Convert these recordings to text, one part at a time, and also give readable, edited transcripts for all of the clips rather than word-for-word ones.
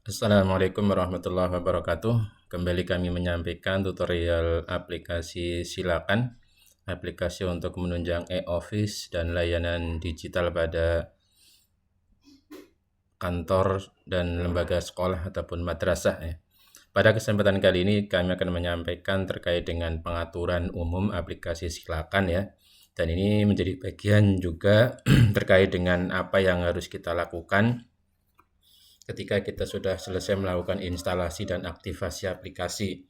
Assalamualaikum warahmatullahi wabarakatuh. Kembali kami menyampaikan tutorial aplikasi Silakan, aplikasi untuk menunjang e-office dan layanan digital pada kantor dan lembaga sekolah ataupun madrasah ya. Pada kesempatan kali ini kami akan menyampaikan terkait dengan pengaturan umum aplikasi Silakan ya. Dan ini menjadi bagian juga terkait dengan apa yang harus kita lakukan ketika kita sudah selesai melakukan instalasi dan aktivasi aplikasi.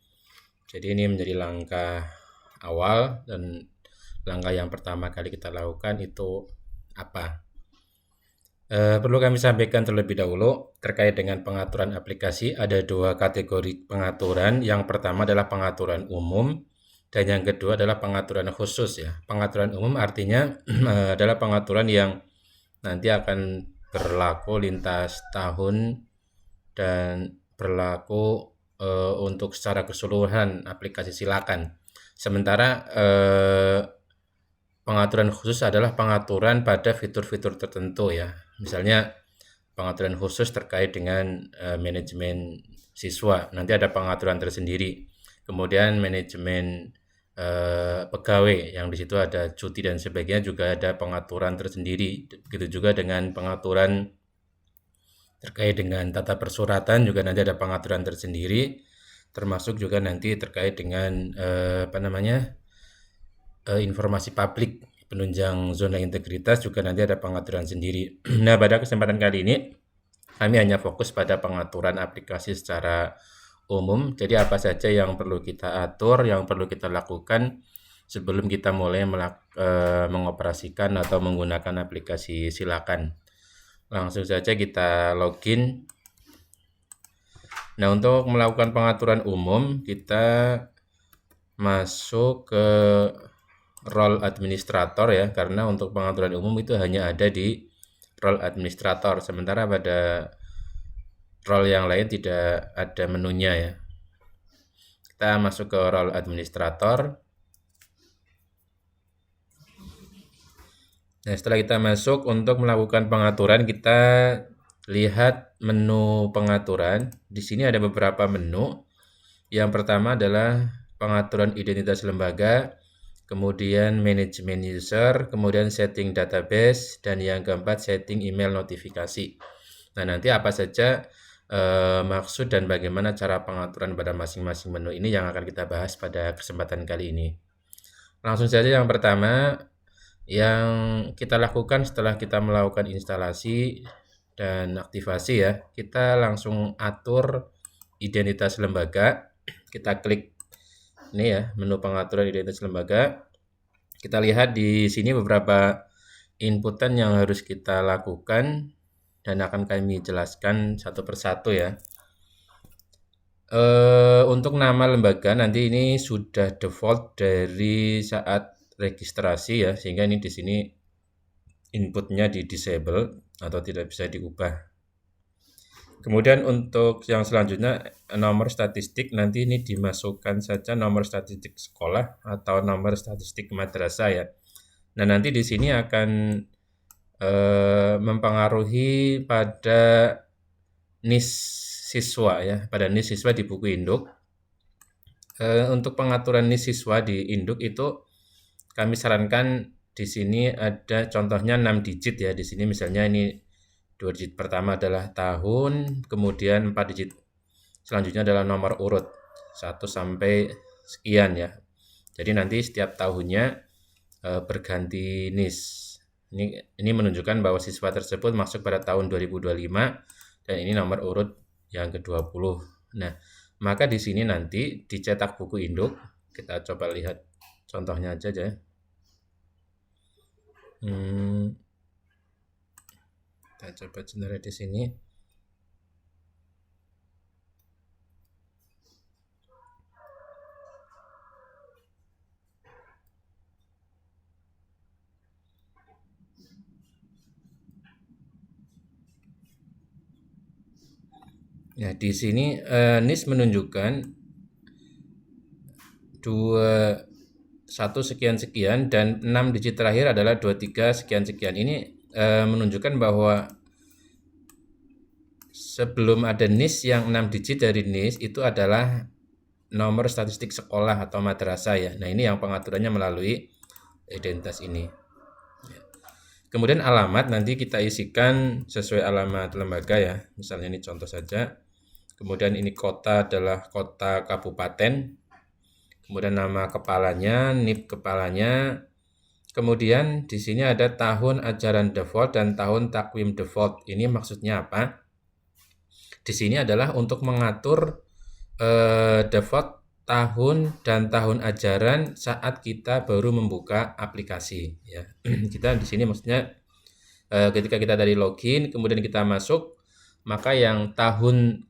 Jadi ini menjadi langkah awal, dan langkah yang pertama kali kita lakukan itu apa? Perlu kami sampaikan terlebih dahulu terkait dengan pengaturan aplikasi. Ada dua kategori pengaturan. Yang pertama adalah pengaturan umum dan yang kedua adalah pengaturan khusus ya. Pengaturan umum artinya adalah pengaturan yang nanti akan berlaku lintas tahun dan berlaku untuk secara keseluruhan aplikasi Silakan. Sementara pengaturan khusus adalah pengaturan pada fitur-fitur tertentu ya. Misalnya pengaturan khusus terkait dengan manajemen siswa, nanti ada pengaturan tersendiri. Kemudian manajemen pegawai yang di situ ada cuti dan sebagainya juga ada pengaturan tersendiri. Begitu juga dengan pengaturan terkait dengan tata persuratan juga nanti ada pengaturan tersendiri, termasuk juga nanti terkait dengan informasi publik penunjang zona integritas juga nanti ada pengaturan sendiri. Nah, pada kesempatan kali ini kami hanya fokus pada pengaturan aplikasi secara umum. Jadi apa saja yang perlu kita atur, yang perlu kita lakukan sebelum kita mulai mengoperasikan atau menggunakan aplikasi Silakan. Langsung saja kita login. Nah, untuk melakukan pengaturan umum, kita masuk ke role administrator ya, karena untuk pengaturan umum itu hanya ada di role administrator, sementara pada role yang lain tidak ada menunya ya. Kita masuk ke role administrator. Nah, setelah kita masuk untuk melakukan pengaturan, kita lihat menu pengaturan. Di sini ada beberapa menu. Yang pertama adalah pengaturan identitas lembaga, kemudian manajemen user, kemudian setting database, dan yang keempat setting email notifikasi. Nah, nanti apa saja maksud dan bagaimana cara pengaturan pada masing-masing menu ini yang akan kita bahas pada kesempatan kali ini. Langsung saja yang pertama, yang kita lakukan setelah kita melakukan instalasi dan aktivasi ya, kita langsung atur identitas lembaga. Kita klik ini ya, menu pengaturan identitas lembaga. Kita lihat di sini beberapa inputan yang harus kita lakukan dan akan kami jelaskan satu persatu ya. Untuk nama lembaga nanti ini sudah default dari saat registrasi ya, sehingga ini di sini inputnya di disable atau tidak bisa diubah. Kemudian untuk yang selanjutnya nomor statistik, nanti ini dimasukkan saja nomor statistik sekolah atau nomor statistik madrasah ya. Nah, nanti di sini akan mempengaruhi pada NIS siswa ya, pada NIS siswa di buku induk. Untuk pengaturan NIS siswa di induk itu kami sarankan di sini ada contohnya 6 digit ya. Di sini misalnya ini 2 digit pertama adalah tahun, kemudian 4 digit selanjutnya adalah nomor urut 1 sampai sekian ya. Jadi nanti setiap tahunnya berganti NIS. Ini menunjukkan bahwa siswa tersebut masuk pada tahun 2025 dan ini nomor urut yang ke-20. Nah, maka di sini nanti dicetak buku induk. Kita coba lihat contohnya aja ya. Kita coba generate di sini. Nah, di sini NIS menunjukkan 21 sekian sekian dan 6 digit terakhir adalah 23 sekian sekian. Ini menunjukkan bahwa sebelum ada NIS yang 6 digit dari NIS itu adalah nomor statistik sekolah atau madrasah ya. Nah, ini yang pengaturannya melalui identitas ini. Kemudian alamat nanti kita isikan sesuai alamat lembaga ya. Misalnya ini contoh saja. Kemudian ini kota adalah kota kabupaten. Kemudian nama kepalanya, NIP kepalanya. Kemudian di sini ada tahun ajaran default dan tahun takwim default. Ini maksudnya apa? Di sini adalah untuk mengatur default tahun dan tahun ajaran saat kita baru membuka aplikasi ya. Kita di sini maksudnya ketika kita dari login kemudian kita masuk, maka yang tahun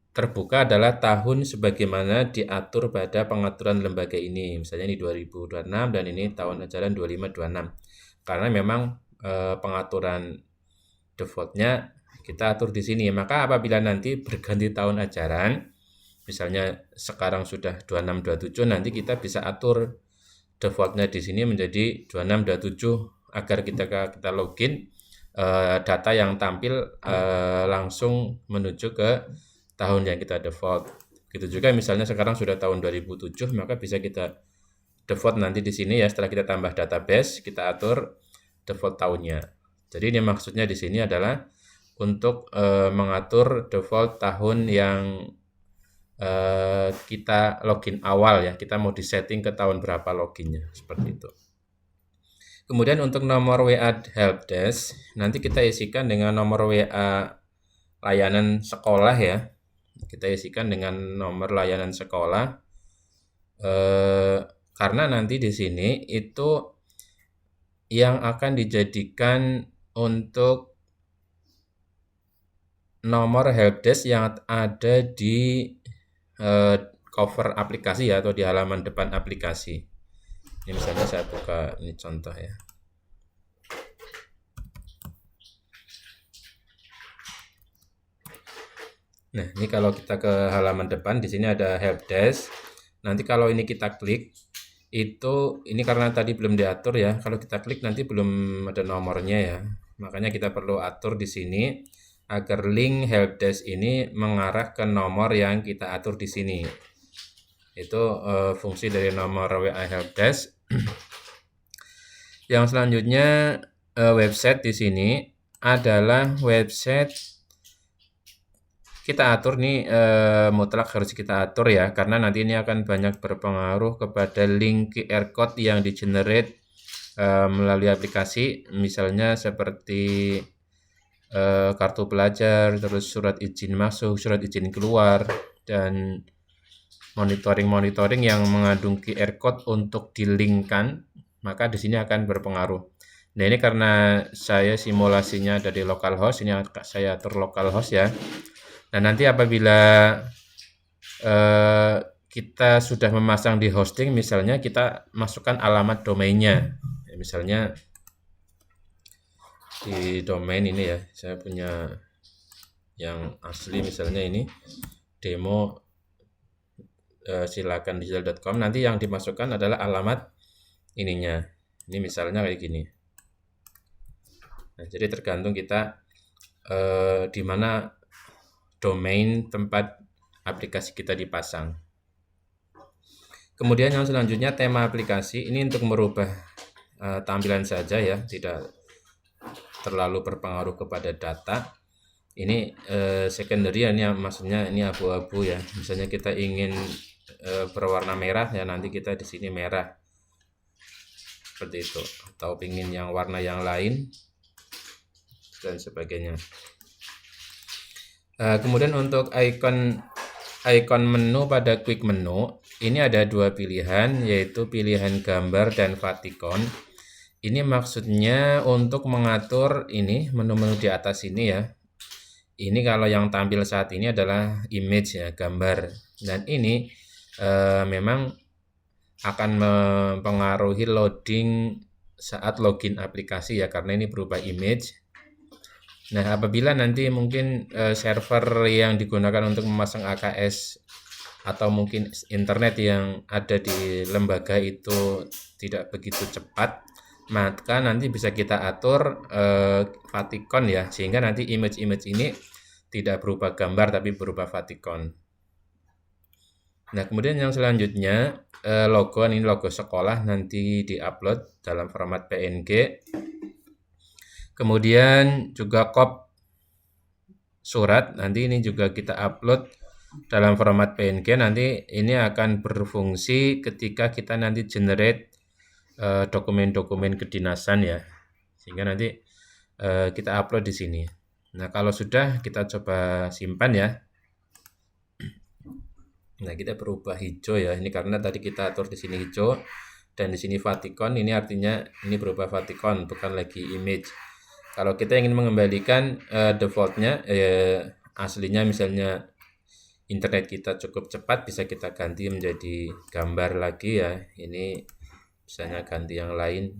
terbuka adalah tahun sebagaimana diatur pada pengaturan lembaga ini. Misalnya ini 2026 dan ini tahun ajaran 2526. Karena memang pengaturan defaultnya kita atur di sini. Maka apabila nanti berganti tahun ajaran, misalnya sekarang sudah 2627, nanti kita bisa atur defaultnya di sini menjadi 2627 agar kita login data yang tampil langsung menuju ke tahun yang kita default. Gitu juga misalnya sekarang sudah tahun 2007, maka bisa kita default nanti di sini ya, setelah kita tambah database, kita atur default tahunnya. Jadi ini maksudnya di sini adalah untuk mengatur default tahun yang kita login awal ya, kita mau disetting ke tahun berapa loginnya, seperti itu. Kemudian untuk nomor WA helpdesk, nanti kita isikan dengan nomor WA layanan sekolah ya. Kita isikan dengan nomor layanan sekolah, karena nanti di sini itu yang akan dijadikan untuk nomor helpdesk yang ada di cover aplikasi ya, atau di halaman depan aplikasi. Ini misalnya saya buka ini contoh ya. Nah, ini kalau kita ke halaman depan, di sini ada helpdesk. Nanti kalau ini kita klik, itu ini karena tadi belum diatur ya. Kalau kita klik nanti belum ada nomornya ya. Makanya kita perlu atur di sini agar link helpdesk ini mengarah ke nomor yang kita atur di sini. Itu fungsi dari nomor WA helpdesk. Yang selanjutnya website di sini adalah website kita atur nih, mutlak harus kita atur ya, karena nanti ini akan banyak berpengaruh kepada link QR code yang di-generate melalui aplikasi, misalnya seperti kartu pelajar, terus surat izin masuk, surat izin keluar, dan monitoring yang mengandung QR code untuk di-link-kan, maka di sini akan berpengaruh. Nah, ini karena saya simulasinya dari localhost, ini saya atur localhost ya. Nah, nanti apabila kita sudah memasang di hosting, misalnya kita masukkan alamat domainnya. Ya, misalnya di domain ini ya, saya punya yang asli misalnya ini demo silakan digital.com. Nanti yang dimasukkan adalah alamat ininya. Ini misalnya kayak gini. Nah, jadi tergantung kita di mana domain tempat aplikasi kita dipasang. Kemudian yang selanjutnya tema aplikasi, ini untuk merubah tampilan saja ya, tidak terlalu berpengaruh kepada data. Ini secondary ya, ini maksudnya ini abu-abu ya. Misalnya kita ingin berwarna merah ya, nanti kita di sini merah. Seperti itu. Atau ingin yang warna yang lain dan sebagainya. Kemudian untuk icon menu pada quick menu, ini ada dua pilihan, yaitu pilihan gambar dan favicon. Ini maksudnya untuk mengatur ini menu-menu di atas ini ya. Ini kalau yang tampil saat ini adalah image ya, gambar. Dan ini memang akan mempengaruhi loading saat login aplikasi ya, karena ini berupa image. Nah, apabila nanti mungkin server yang digunakan untuk memasang AKS atau mungkin internet yang ada di lembaga itu tidak begitu cepat, maka nanti bisa kita atur favicon ya, sehingga nanti image-image ini tidak berupa gambar tapi berupa favicon. Nah, kemudian yang selanjutnya logo, ini logo sekolah nanti diupload dalam format PNG. Kemudian juga kop surat, nanti ini juga kita upload dalam format PNG. Nanti ini akan berfungsi ketika kita nanti generate dokumen-dokumen kedinasan ya, sehingga nanti kita upload di sini. Nah, kalau sudah kita coba simpan ya. Nah, kita berubah hijau ya. Ini karena tadi kita atur di sini hijau dan di sini favicon. Ini artinya ini berubah favicon, bukan lagi image. Kalau kita ingin mengembalikan defaultnya aslinya, misalnya internet kita cukup cepat, bisa kita ganti menjadi gambar lagi ya. Ini misalnya ganti yang lain.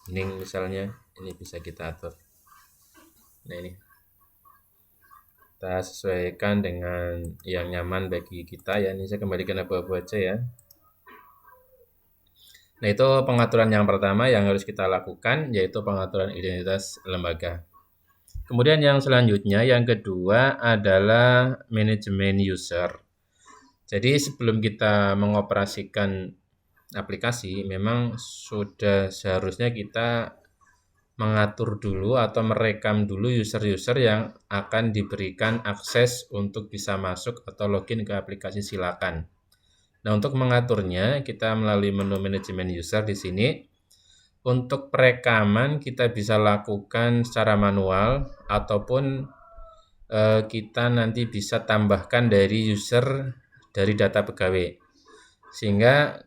Ini misalnya, ini bisa kita atur. Nah, ini kita sesuaikan dengan yang nyaman bagi kita ya. Ini saya kembalikan abu-abu aja ya. Nah, itu pengaturan yang pertama yang harus kita lakukan, yaitu pengaturan identitas lembaga. Kemudian yang selanjutnya, yang kedua adalah manajemen user. Jadi sebelum kita mengoperasikan aplikasi, memang sudah seharusnya kita mengatur dulu atau merekam dulu user-user yang akan diberikan akses untuk bisa masuk atau login ke aplikasi Silakan. Nah, untuk mengaturnya kita melalui menu manajemen user di sini. Untuk perekaman kita bisa lakukan secara manual ataupun kita nanti bisa tambahkan dari user dari data pegawai. Sehingga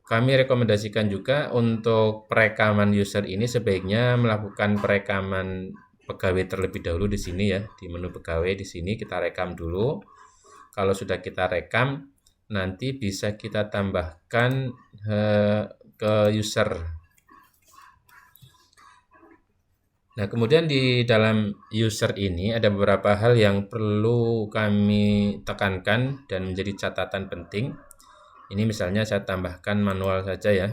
kami rekomendasikan juga untuk perekaman user ini sebaiknya melakukan perekaman pegawai terlebih dahulu di sini ya, di menu pegawai di sini kita rekam dulu. Kalau sudah kita rekam, nanti bisa kita tambahkan ke user. Nah, kemudian di dalam user ini ada beberapa hal yang perlu kami tekankan dan menjadi catatan penting. Ini misalnya saya tambahkan manual saja ya.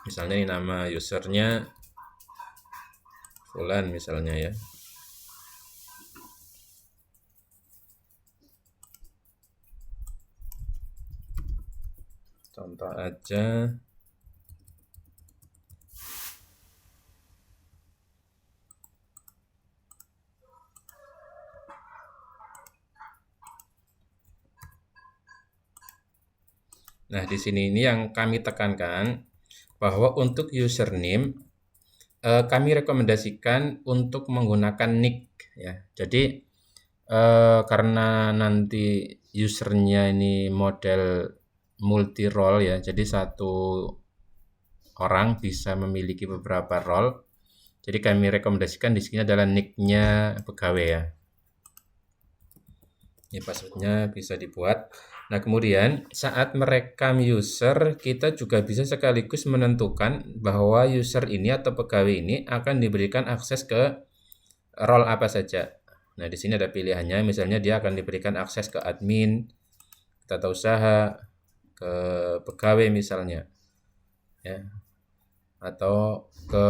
Misalnya ini nama usernya Fulan misalnya ya. Contoh aja. Nah, di sini ini yang kami tekankan bahwa untuk username kami rekomendasikan untuk menggunakan nick ya. Jadi karena nanti usernya ini model multi role ya. Jadi satu orang bisa memiliki beberapa role. Jadi kami rekomendasikan di sini adalah nick-nya pegawai ya. Ini passwordnya bisa dibuat. Nah, kemudian saat merekam user, kita juga bisa sekaligus menentukan bahwa user ini atau pegawai ini akan diberikan akses ke role apa saja. Nah, di sini ada pilihannya, misalnya dia akan diberikan akses ke admin, tata usaha, ke pegawai misalnya, ya, atau ke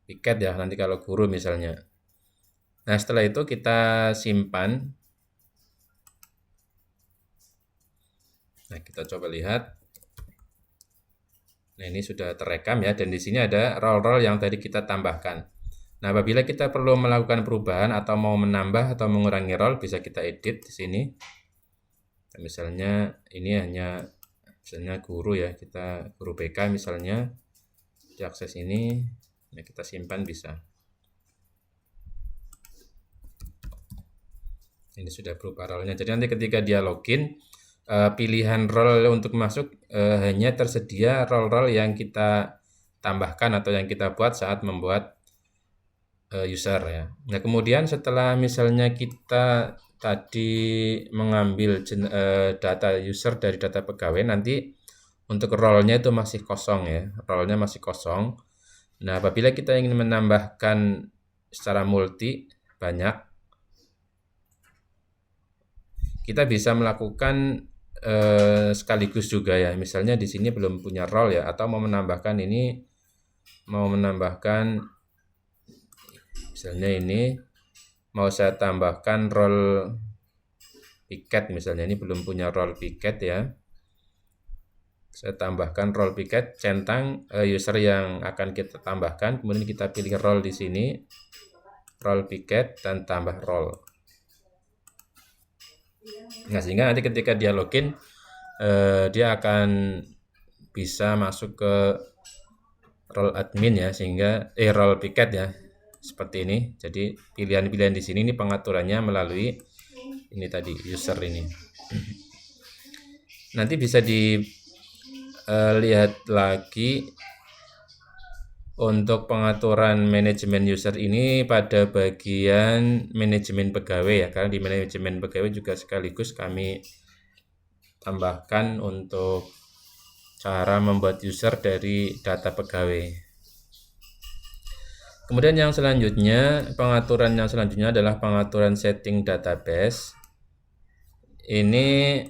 piket ya, nanti kalau guru misalnya. Nah, setelah itu kita simpan. Nah, kita coba lihat. Nah, ini sudah terekam ya, dan di sini ada role-role yang tadi kita tambahkan. Nah, apabila kita perlu melakukan perubahan atau mau menambah atau mengurangi role, bisa kita edit di sini. Nah, misalnya ini hanya misalnya guru ya, kita guru BK misalnya, diakses ini, nah kita simpan bisa. Ini sudah berubah role-nya. Jadi nanti ketika dia login, pilihan role untuk masuk hanya tersedia role-role yang kita tambahkan atau yang kita buat saat membuat user ya. Nah, kemudian setelah misalnya kita tadi mengambil data user dari data pegawai, nanti untuk role-nya itu masih kosong ya, role-nya masih kosong. Nah, apabila kita ingin menambahkan secara multi banyak, kita bisa melakukan sekaligus juga ya. Misalnya di sini belum punya role ya, atau mau menambahkan ini, mau menambahkan misalnya ini mau saya tambahkan role piket misalnya, ini belum punya role piket ya. Saya tambahkan role piket, centang user yang akan kita tambahkan, kemudian kita pilih role di sini, role piket dan tambah role. Nah, sehingga nanti ketika dia login, dia akan bisa masuk ke role admin ya, sehingga role piket ya, seperti ini. Jadi pilihan-pilihan di sini ini pengaturannya melalui ini tadi user ini. Nanti bisa dilihat lagi untuk pengaturan manajemen user ini pada bagian manajemen pegawai ya, karena di manajemen pegawai juga sekaligus kami tambahkan untuk cara membuat user dari data pegawai. Kemudian yang selanjutnya, pengaturan yang selanjutnya adalah pengaturan setting database. Ini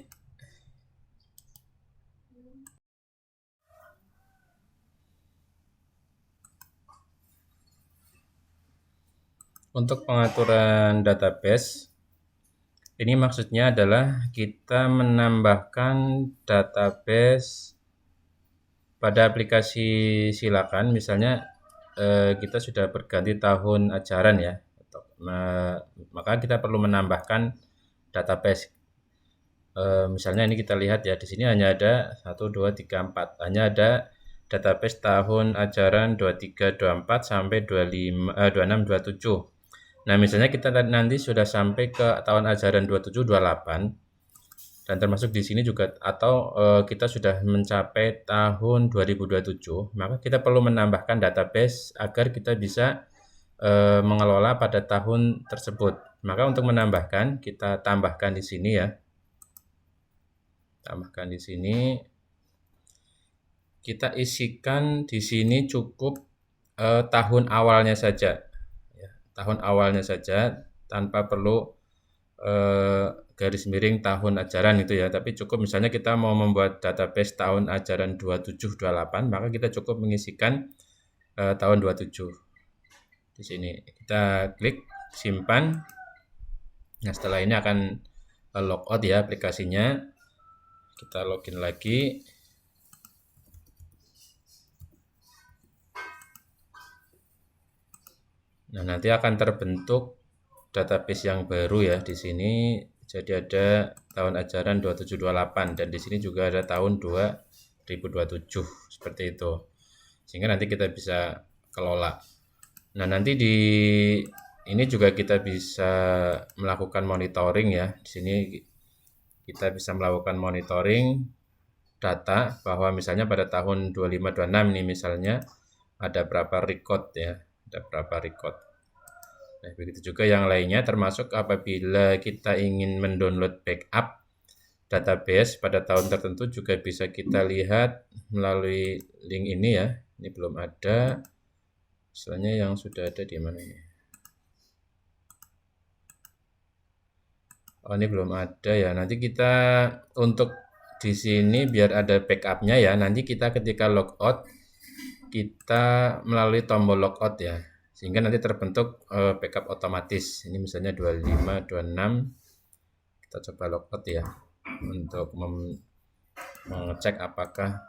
untuk pengaturan database, ini maksudnya adalah kita menambahkan database pada aplikasi Silakan, misalnya kita sudah berganti tahun ajaran ya, maka kita perlu menambahkan database. Misalnya ini kita lihat ya, di sini hanya ada 1, 2, 3, 4, hanya ada database tahun ajaran 23-24 sampai 26-27. Nah, misalnya kita nanti sudah sampai ke tahun ajaran 27-28 dan termasuk di sini juga, atau kita sudah mencapai tahun 2027, maka kita perlu menambahkan database agar kita bisa mengelola pada tahun tersebut. Maka untuk menambahkan, kita tambahkan di sini ya. Tambahkan di sini. Kita isikan di sini cukup tahun awalnya saja. Ya, tahun awalnya saja tanpa perlu garis miring tahun ajaran itu ya, tapi cukup misalnya kita mau membuat database tahun ajaran 27-28, maka kita cukup mengisikan tahun 27 di sini. Kita klik simpan. Nah, setelah ini akan logout ya aplikasinya. Kita login lagi. Nah, nanti akan terbentuk database yang baru ya di sini. Jadi ada tahun ajaran 27-28 dan di sini juga ada tahun 2027 seperti itu. Sehingga nanti kita bisa kelola. Nah, nanti di ini juga kita bisa melakukan monitoring ya. Di sini kita bisa melakukan monitoring data bahwa misalnya pada tahun 25-26 ini misalnya ada berapa record ya, ada berapa record. Nah, begitu juga yang lainnya, termasuk apabila kita ingin mendownload backup database pada tahun tertentu juga bisa kita lihat melalui link ini ya. Ini belum ada. Misalnya yang sudah ada di mana ini? Oh, ini belum ada ya. Nanti kita untuk di sini biar ada backupnya ya. Nanti kita ketika logout kita melalui tombol logout ya. Sehingga nanti terbentuk backup otomatis. Ini misalnya 25, 26. Kita coba logout ya untuk mengecek apakah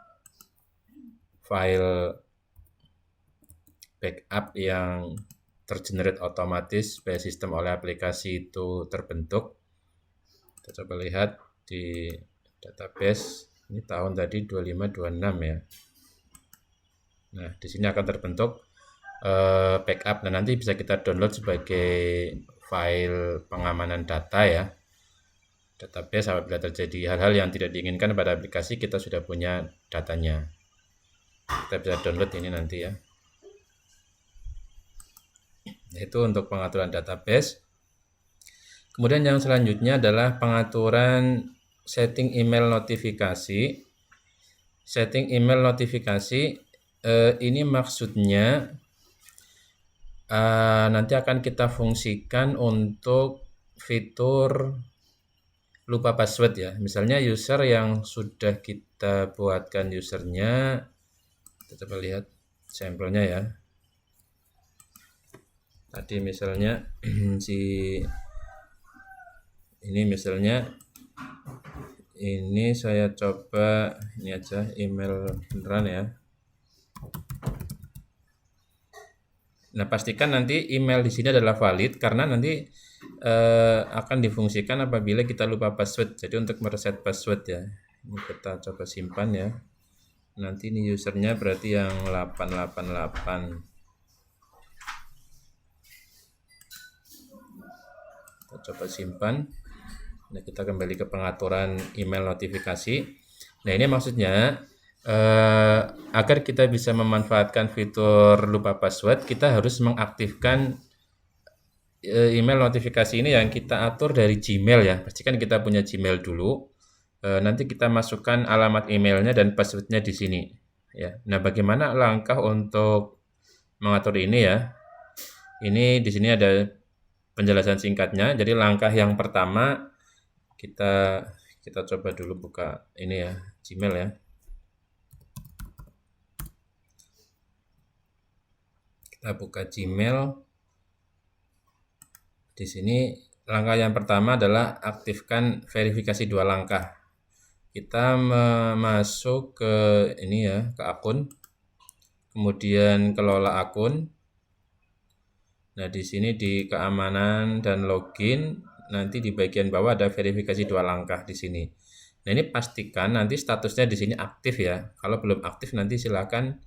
file backup yang tergenerate otomatis by sistem oleh aplikasi itu terbentuk. Kita coba lihat di database. Ini tahun tadi 25-26 ya. Nah, di sini akan terbentuk backup. Nah, nanti bisa kita download sebagai file pengamanan data ya. Database apabila terjadi hal-hal yang tidak diinginkan pada aplikasi, kita sudah punya datanya. Kita bisa download ini nanti ya. Itu untuk pengaturan database. Kemudian yang selanjutnya adalah pengaturan setting email notifikasi. Setting email notifikasi ini maksudnya nanti akan kita fungsikan untuk fitur lupa password ya. Misalnya user yang sudah kita buatkan usernya, kita coba lihat sampelnya ya. Tadi misalnya si ini misalnya ini saya coba ini aja email beneran ya. Nah, pastikan nanti email di sini adalah valid karena nanti akan difungsikan apabila kita lupa password. Jadi untuk mereset password ya. Ini kita coba simpan ya. Nanti ini usernya berarti yang 888. Kita coba simpan. Nah, kita kembali ke pengaturan email notifikasi. Nah, ini maksudnya agar kita bisa memanfaatkan fitur lupa password, kita harus mengaktifkan email notifikasi ini yang kita atur dari Gmail ya. Pastikan kita punya Gmail dulu. Nanti kita masukkan alamat emailnya dan passwordnya di sini. Ya. Nah, bagaimana langkah untuk mengatur ini ya? Ini di sini ada penjelasan singkatnya. Jadi langkah yang pertama kita coba dulu buka ini ya, Gmail ya. Kita buka Gmail. Di sini langkah yang pertama adalah aktifkan verifikasi 2 langkah. Kita masuk ke ini ya, ke akun. Kemudian kelola akun. Nah, di sini di keamanan dan login, nanti di bagian bawah ada verifikasi 2 langkah di sini. Nah, ini pastikan nanti statusnya di sini aktif ya. Kalau belum aktif nanti silakan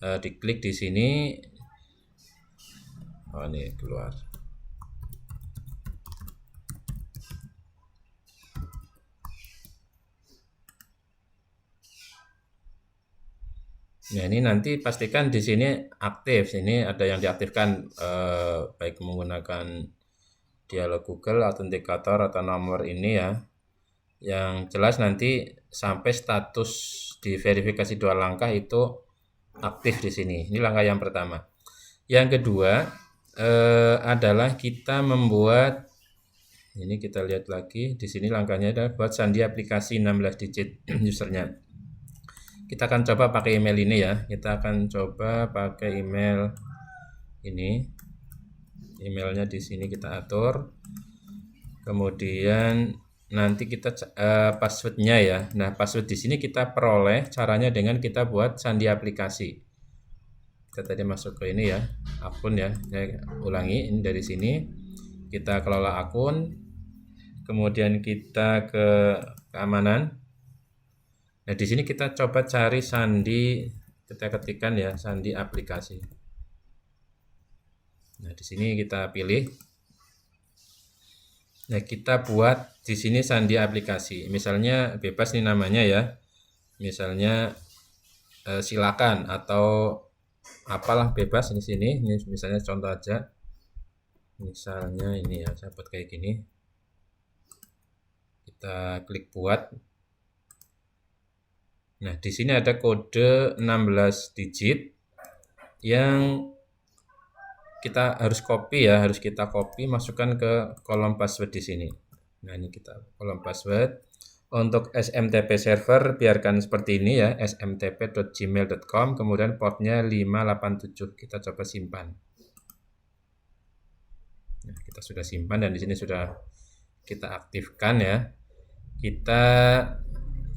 diklik di sini. Oh, ini keluar. Nah, ini nanti pastikan di sini aktif. Ini ada yang diaktifkan baik menggunakan dialog Google, Authenticator atau nomor ini ya. Yang jelas nanti sampai status di verifikasi 2 langkah itu aktif di sini. Ini langkah yang pertama. Yang kedua adalah kita membuat ini kita lihat lagi di sini langkahnya adalah buat sandi aplikasi 16 digit usernya. Kita akan coba pakai email ini ya. Kita akan coba pakai email ini. Emailnya di sini kita atur. Kemudian nanti kita passwordnya ya. Nah, password di sini kita peroleh caranya dengan kita buat sandi aplikasi. Kita tadi masuk ke ini ya, akun ya. Saya ulangi ini dari sini. Kita kelola akun. Kemudian kita ke keamanan. Nah, di sini kita coba cari sandi, kita ketikkan ya, sandi aplikasi. Nah, di sini kita pilih. Nah, kita buat di sini sandi aplikasi. Misalnya bebas nih namanya ya. Misalnya silakan atau apalah bebas di sini. Ini misalnya contoh aja. Misalnya ini ya, saya buat kayak gini. Kita klik buat. Nah, di sini ada kode 16 digit yang kita harus copy ya, harus kita copy, masukkan ke kolom password di sini. Nah, ini kita kolom password. Untuk SMTP server biarkan seperti ini ya, smtp.gmail.com, kemudian portnya 587. Kita coba simpan. Nah, kita sudah simpan dan di sini sudah kita aktifkan ya. Kita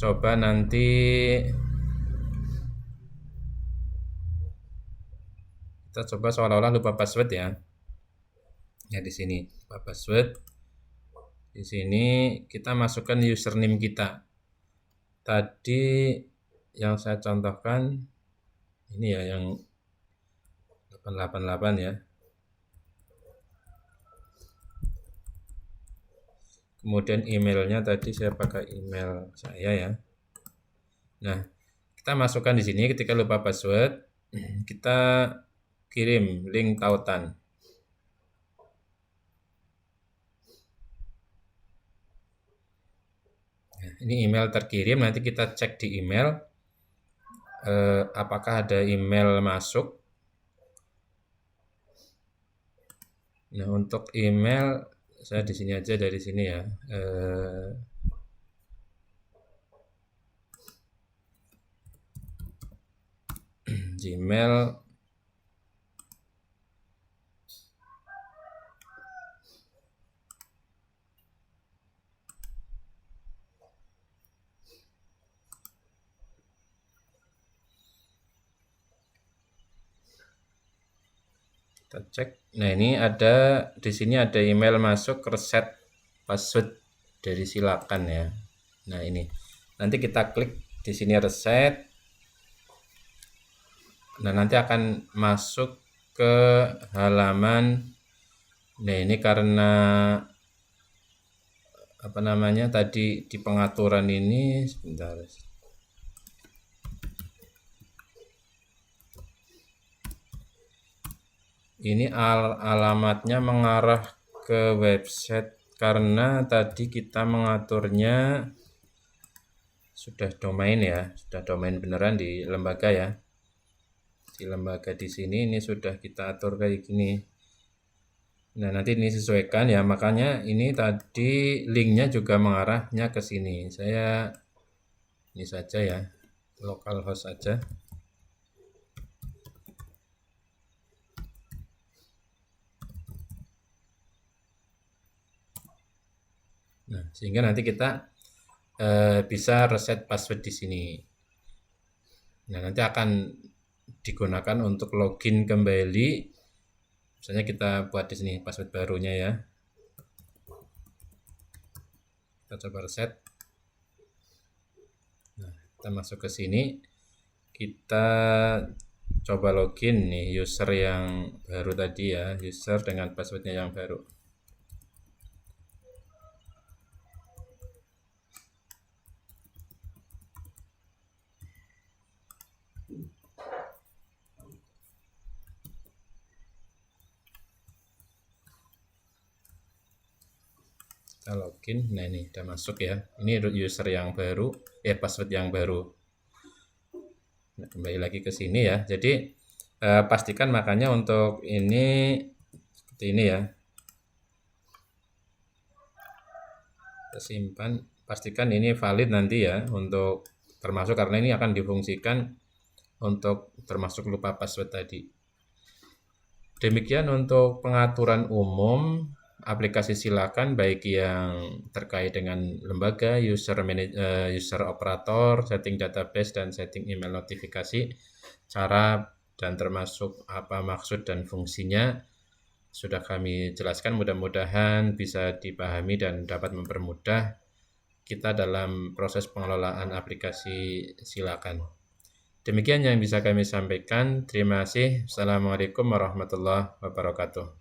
coba nanti kita coba seolah-olah lupa password ya. Ya di sini lupa password. Di sini kita masukkan username kita. Tadi yang saya contohkan ini ya yang 888 ya. Kemudian emailnya tadi saya pakai email saya ya. Nah, kita masukkan di sini ketika lupa password, kita kirim link tautan. Nah, ini email terkirim, nanti kita cek di email apakah ada email masuk. Nah, untuk email saya di sini aja dari sini ya. Gmail Kita cek. Nah, ini ada di sini ada email masuk reset password dari Silakan ya. Nah, ini. Nanti kita klik di sini reset. Nah, nanti akan masuk ke halaman. Nah, ini karena apa namanya tadi di pengaturan ini sebentar. Ini alamatnya mengarah ke website karena tadi kita mengaturnya sudah domain ya, sudah domain beneran di lembaga ya. Di lembaga di sini ini sudah kita atur kayak gini. Nah, nanti ini sesuaikan ya, makanya ini tadi linknya juga mengarahnya ke sini. Saya ini saja ya, localhost saja. Nah, sehingga nanti kita bisa reset password di sini. Nah, nanti akan digunakan untuk login kembali. Misalnya kita buat di sini password barunya ya. Kita coba reset. Nah, kita masuk ke sini. Kita coba login nih user yang baru tadi ya, user dengan passwordnya yang baru. Kita login. Nah, ini udah masuk ya. Ini user yang baru, password yang baru. Nah, kembali lagi ke sini ya. Jadi pastikan makanya untuk ini seperti ini ya. Kita simpan. Pastikan ini valid nanti ya untuk termasuk karena ini akan difungsikan untuk termasuk lupa password tadi. Demikian untuk pengaturan umum aplikasi Silakan baik yang terkait dengan lembaga, user operator, setting database dan setting email notifikasi, cara dan termasuk apa maksud dan fungsinya sudah kami jelaskan. Mudah-mudahan bisa dipahami dan dapat mempermudah kita dalam proses pengelolaan aplikasi Silakan. Demikian yang bisa kami sampaikan. Terima kasih. Assalamualaikum warahmatullahi wabarakatuh.